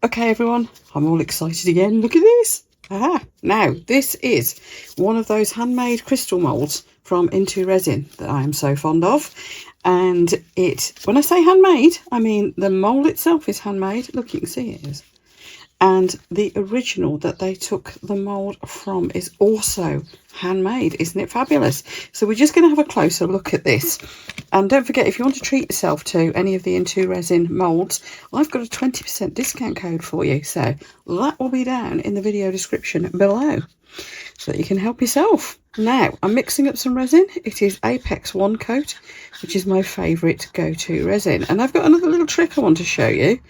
Okay everyone, I'm all excited again. Look at this. Now this is one of those handmade crystal moulds from IntoResin that I am so fond of. And when I say handmade, I mean the mould itself is handmade. Look, you can see it is. And the original that they took the mould from is also handmade. Isn't it fabulous? So we're just going to have a closer look at this. And don't forget, if you want to treat yourself to any of the IntoResin moulds, I've got a 20% discount code for you. So that will be down in the video description below, so that you can help yourself. Now, I'm mixing up some resin. It is Apex 1 coat, which is my favourite go-to resin. And I've got another little trick I want to show you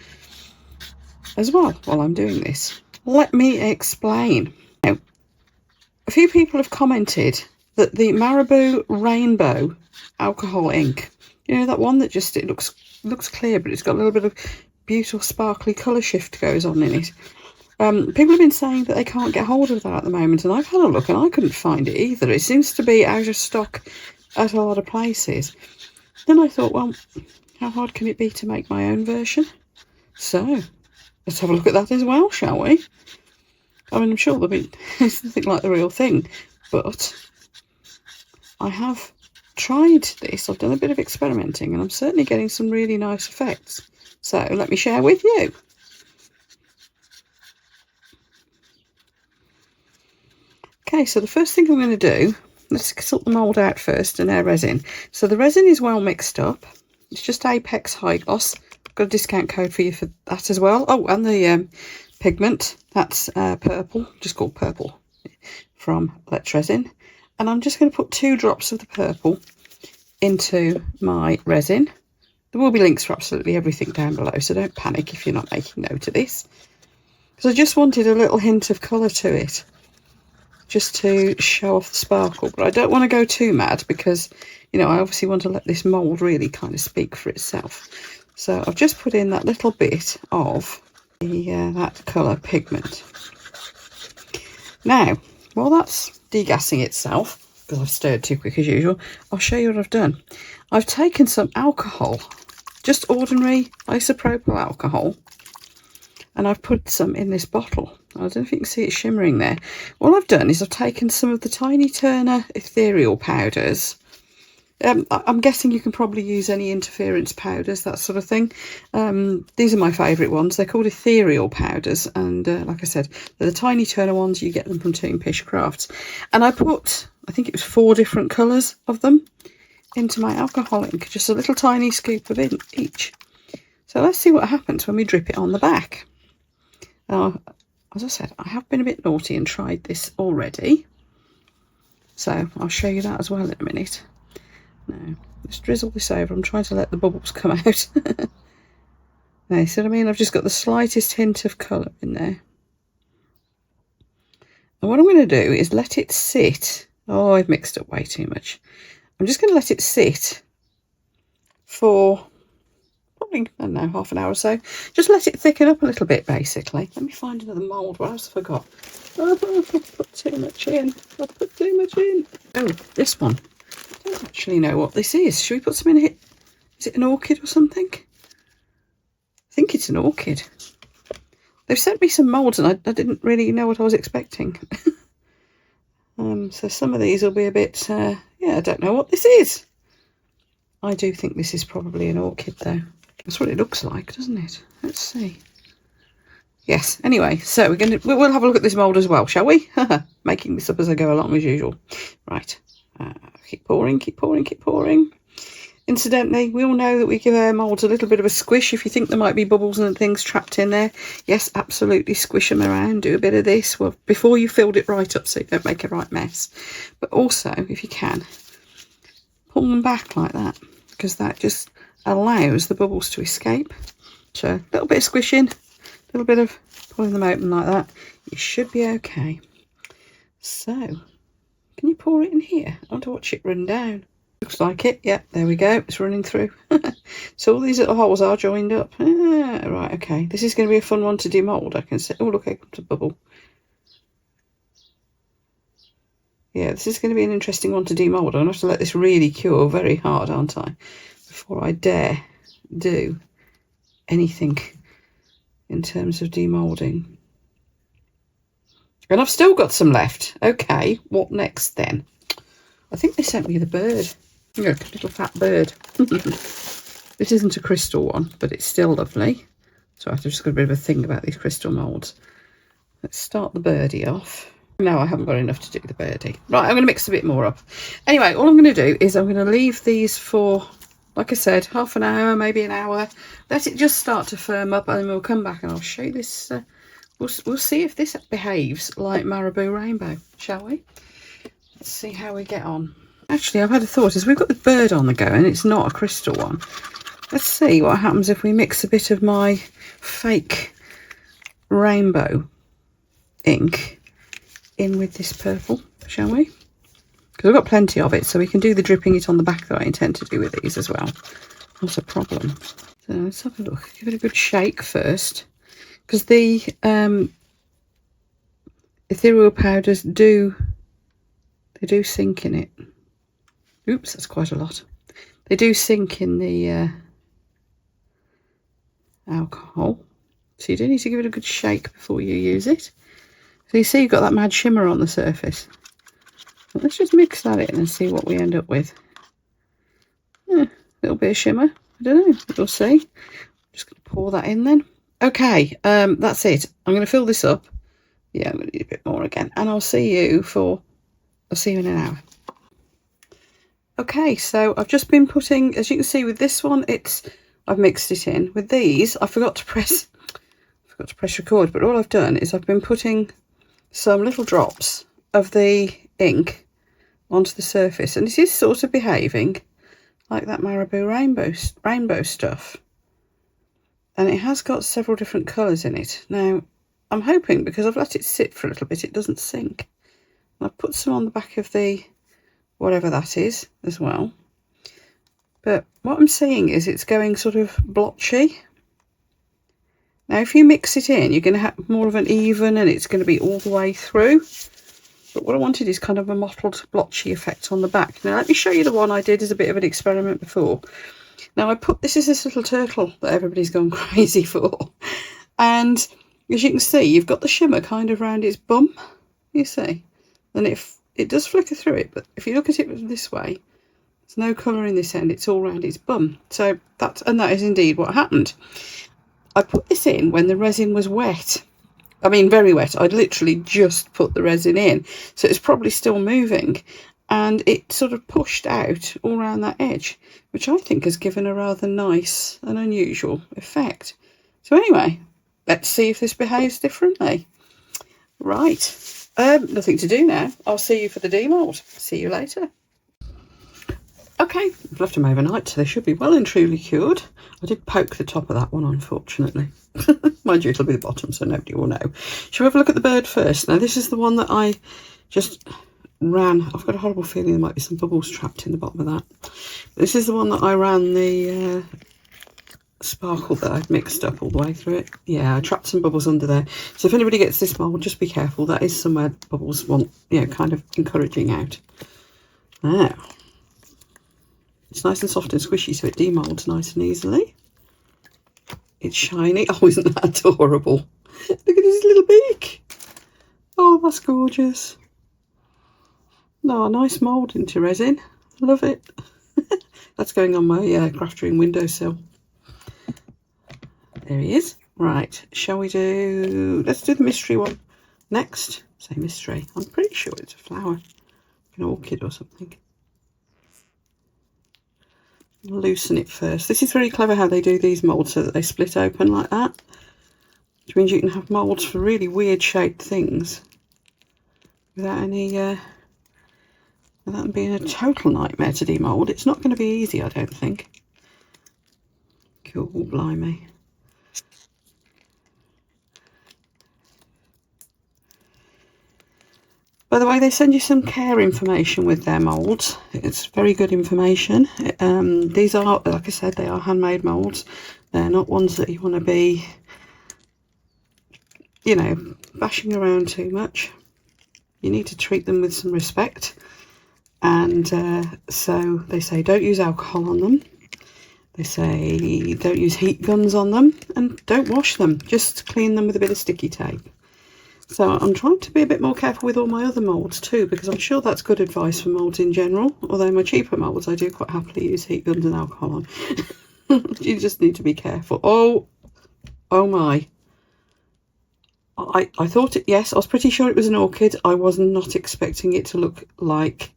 as well while I'm doing this. Let me explain. Now, a few people have commented that the Marabou Rainbow alcohol ink, you know, that one that just, it looks clear, but it's got a little bit of beautiful sparkly colour shift goes on in it. People have been saying that they can't get hold of that at the moment, and I've had a look and I couldn't find it either. It seems to be out of stock at a lot of places. Then I thought, well, how hard can it be to make my own version? So let's have a look at that as well, shall we? I mean, I'm sure there'll be it's nothing like the real thing, but I have tried this. I've done a bit of experimenting and I'm certainly getting some really nice effects. So let me share with you. Okay, so the first thing I'm going to do, let's sort the mould out first and our resin. So the resin is well mixed up. It's just Apex High Gloss. I've got a discount code for you for that as well. Oh, and the pigment, that's purple, just called purple, from Let's Resin. And I'm just going to put 2 drops of the purple into my resin. There will be links for absolutely everything down below, so don't panic if you're not making note of this. Because I just wanted a little hint of colour to it, just to show off the sparkle. But I don't want to go too mad because, you know, I obviously want to let this mould really kind of speak for itself. So I've just put in that little bit of the that colour pigment. Now, while that's degassing itself, because I've stirred too quick as usual, I'll show you what I've done. I've taken some alcohol, just ordinary isopropyl alcohol, and I've put some in this bottle. I don't know if you can see it shimmering there. What I've done is I've taken some of the Tiny Turner ethereal powders. I'm guessing you can probably use any interference powders, that sort of thing. These are my favourite ones. They're called ethereal powders, and like I said, they're the Tiny Turner ones. You get them from Toon Pish Crafts. And I put, I think it was 4 different colours of them into my alcohol ink, just a little tiny scoop of each. So let's see what happens when we drip it on the back. As I said, I have been a bit naughty and tried this already, so I'll show you that as well in a minute. Now, let's drizzle this over. I'm trying to let the bubbles come out. Now, you see what I mean? I've just got the slightest hint of colour in there. And what I'm going to do is let it sit. Oh, I've mixed up way too much. I'm just going to let it sit for probably, I don't know, half an hour or so. Just let it thicken up a little bit, basically. Let me find another mould. What else have I got? Oh, I've put too much in. I've put too much in. Oh, this one. I don't actually know what this is. Should we put some in here? Is it an orchid or something? I think it's an orchid. They've sent me some moulds and I didn't really know what I was expecting. So some of these will be a bit, yeah, I don't know what this is. I do think this is probably an orchid though. That's what it looks like, doesn't it? Let's see. Yes, anyway, so we'll have a look at this mould as well, shall we? Making this up as I go along as usual. Right. Keep pouring, keep pouring, keep pouring. Incidentally, we all know that we give our moulds a little bit of a squish if you think there might be bubbles and things trapped in there. Yes, absolutely squish them around. Do a bit of this before you filled it right up so you don't make a right mess. But also, if you can, pull them back like that, because that just allows the bubbles to escape. So a little bit of squishing, a little bit of pulling them open like that. You should be okay. So, can you pour it in here? I want to watch it run down. Looks like it. Yeah, there we go. It's running through. So all these little holes are joined up. Right, okay. This is going to be a fun one to demold, I can see. Oh, look, here comes a bubble. Yeah, this is going to be an interesting one to demold. I'm going to have to let this really cure very hard, aren't I? Before I dare do anything in terms of demolding. And I've still got some left. Okay, what next then? I think they sent me the bird. Look, a little fat bird. This isn't a crystal one, but it's still lovely. So I've just got a bit of a thing about these crystal moulds. Let's start the birdie off. No, I haven't got enough to do the birdie. Right, I'm going to mix a bit more up. Anyway, all I'm going to do is I'm going to leave these for, like I said, half an hour, maybe an hour. Let it just start to firm up, and then we'll come back and I'll show you this. We'll see if this behaves like Marabou Rainbow, shall we? Let's see how we get on. Actually, I've had a thought. As we've got the bird on the go and it's not a crystal one, let's see what happens if we mix a bit of my fake rainbow ink in with this purple, shall we? Because I've got plenty of it, so we can do the dripping it on the back that I intend to do with these as well. Not a problem. So let's have a look. Give it a good shake first, because the ethereal powders do sink in it. Oops, that's quite a lot. They do sink in the alcohol, so you do need to give it a good shake before you use it. So you see you've got that mad shimmer on the surface. But let's just mix that in and see what we end up with. A little bit of shimmer. I don't know. We'll see. Just going to pour that in then. Okay, that's it. I'm going to fill this up. Yeah, I'm going to need a bit more again. And I'll see you in an hour. Okay, so I've just been putting, as you can see with this one, I've mixed it in. With these, I forgot to press record, but all I've done is I've been putting some little drops of the ink onto the surface, and it is sort of behaving like that Marabou rainbow stuff, and it has got several different colours in it. Now I'm hoping, because I've let it sit for a little bit, it doesn't sink. And I've put some on the back of the whatever that is as well, but what I'm seeing is it's going sort of blotchy. Now if you mix it in, you're going to have more of an even, and it's going to be all the way through. But what I wanted is kind of a mottled blotchy effect on the back. Now let me show you the one I did as a bit of an experiment before. Now this is this little turtle that everybody's gone crazy for, and as you can see, you've got the shimmer kind of around its bum, you see, and it does flicker through it, but if you look at it this way, there's no colour in this end, it's all around its bum. So that is indeed what happened. I put this in when the resin was wet. I mean, very wet. I'd literally just put the resin in, so it's probably still moving, and it sort of pushed out all around that edge, which I think has given a rather nice and unusual effect. So anyway, let's see if this behaves differently. Right, nothing to do now. I'll see you for the demold. See you later. Okay, I've left them overnight, so they should be well and truly cured. I did poke the top of that one, unfortunately. Mind you, it'll be the bottom, so nobody will know. Shall we have a look at the bird first? Now, this is the one that I just ran. I've got a horrible feeling there might be some bubbles trapped in the bottom of that. This is the one that I ran the sparkle that I'd mixed up all the way through it. Yeah, I trapped some bubbles under there. So if anybody gets this mould, just be careful. That is somewhere bubbles want, kind of encouraging out. Now, it's nice and soft and squishy, so it demolds nice and easily. It's shiny. Oh, isn't that adorable? Look at his little beak. Oh, that's gorgeous. No, nice mould IntoResin. Love it. That's going on my craft room windowsill. There he is. Right, shall we let's do the mystery one next. Say mystery. I'm pretty sure it's a flower. An orchid or something. Loosen it first. This is very clever how they do these moulds, so that they split open like that, which means you can have moulds for really weird shaped things without any without being a total nightmare to demold. It's not going to be easy, I don't think. Cool, blimey. By the way, they send you some care information with their moulds. It's very good information. These are, like I said, they are handmade moulds. They're not ones that you want to be, bashing around too much. You need to treat them with some respect. And so they say don't use alcohol on them. They say don't use heat guns on them and don't wash them, just clean them with a bit of sticky tape. So I'm trying to be a bit more careful with all my other moulds too, because I'm sure that's good advice for moulds in general, although my cheaper moulds I do quite happily use heat guns and alcohol on. You just need to be careful. Oh my. I thought it, yes, I was pretty sure it was an orchid. I was not expecting it to look like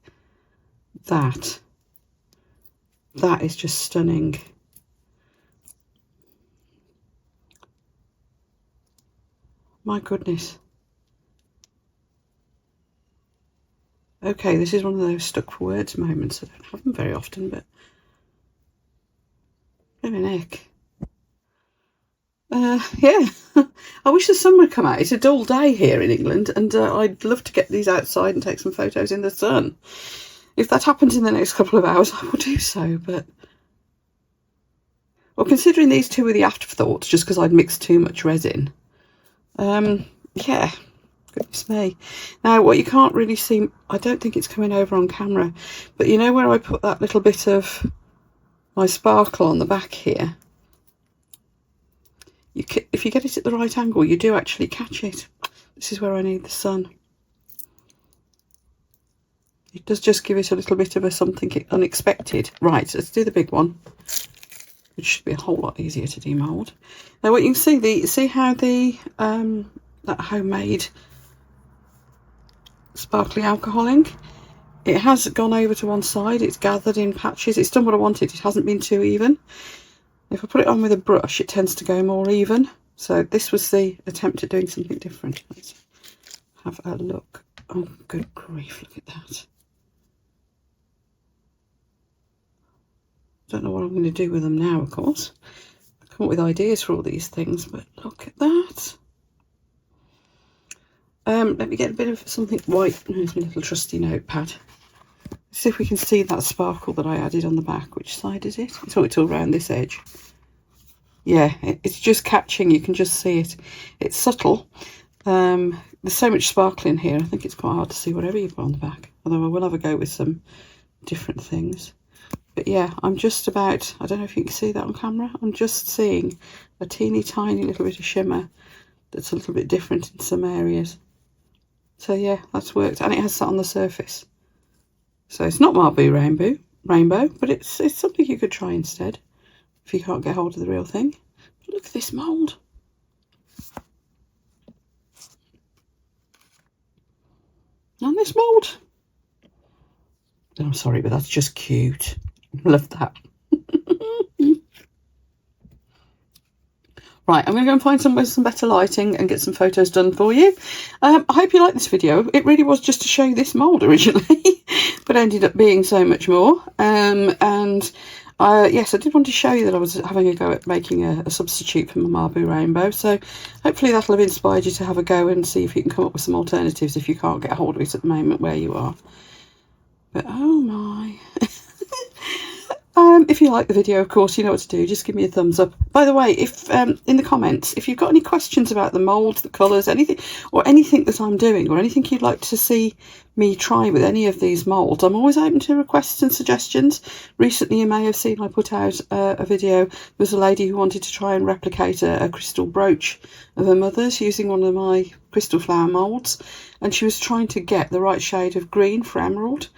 that. That is just stunning. My goodness. Okay, this is one of those stuck for words moments. I don't have them very often, but bit of a neck. Yeah, I wish the sun would come out. It's a dull day here in England, and I'd love to get these outside and take some photos in the sun. If that happens in the next couple of hours, I will do so, but... Well, considering these two were the afterthoughts, just because I'd mixed too much resin, yeah, goodness me. Now, what you can't really see, I don't think it's coming over on camera, but you know where I put that little bit of my sparkle on the back here? If you get it at the right angle, you do actually catch it. This is where I need the sun. It does just give it a little bit of a something unexpected. Right, let's do the big one, which should be a whole lot easier to demold. Now, what you can see, see how the that homemade sparkly alcohol ink, it has gone over to one side. It's gathered in patches. It's done what I wanted. It hasn't been too even. If I put it on with a brush, it tends to go more even. So this was the attempt at doing something different. Let's have a look. Oh, good grief, look at that. Don't know what I'm going to do with them now, of course. I've come up with ideas for all these things, but look at that. Let me get a bit of something white. Here's my little trusty notepad. See if we can see that sparkle that I added on the back. Which side is it? It's all around this edge. Yeah, it's just catching. You can just see it. It's subtle. There's so much sparkle in here. I think it's quite hard to see whatever you put on the back. Although I will have a go with some different things. But yeah, I'm just about, I don't know if you can see that on camera. I'm just seeing a teeny tiny little bit of shimmer that's a little bit different in some areas. So yeah, that's worked. And it has sat on the surface. So it's not Marble Rainbow, but it's something you could try instead if you can't get hold of the real thing. But look at this mould. And this mould. I'm sorry, but that's just cute. Love that. Right, I'm going to go and find somewhere with some better lighting and get some photos done for you. I hope you like this video. It really was just to show you this mould originally, but ended up being so much more. Yes, I did want to show you that I was having a go at making a substitute for my Marble Rainbow. So hopefully that'll have inspired you to have a go and see if you can come up with some alternatives if you can't get hold of it at the moment where you are. But oh my. If you like the video, of course, you know what to do. Just give me a thumbs up. By the way, if in the comments, if you've got any questions about the moulds, the colours, anything, or anything that I'm doing, or anything you'd like to see me try with any of these moulds, I'm always open to requests and suggestions. Recently, you may have seen I put out a video. There was a lady who wanted to try and replicate a crystal brooch of her mother's using one of my crystal flower moulds, and she was trying to get the right shade of green for emerald.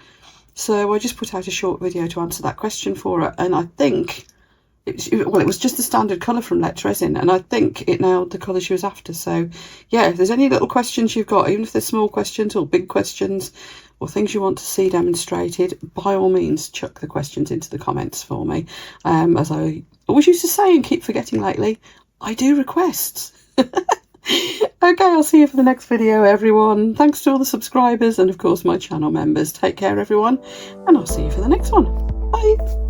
So I just put out a short video to answer that question for her, and I think, it was just the standard colour from IntoResin, and I think it nailed the colour she was after. So yeah, if there's any little questions you've got, even if they're small questions or big questions, or things you want to see demonstrated, by all means chuck the questions into the comments for me. As I always used to say and keep forgetting lately, I do requests. Okay, I'll see you for the next video, everyone. Thanks to all the subscribers and, of course, my channel members. Take care, everyone, and I'll see you for the next one. Bye.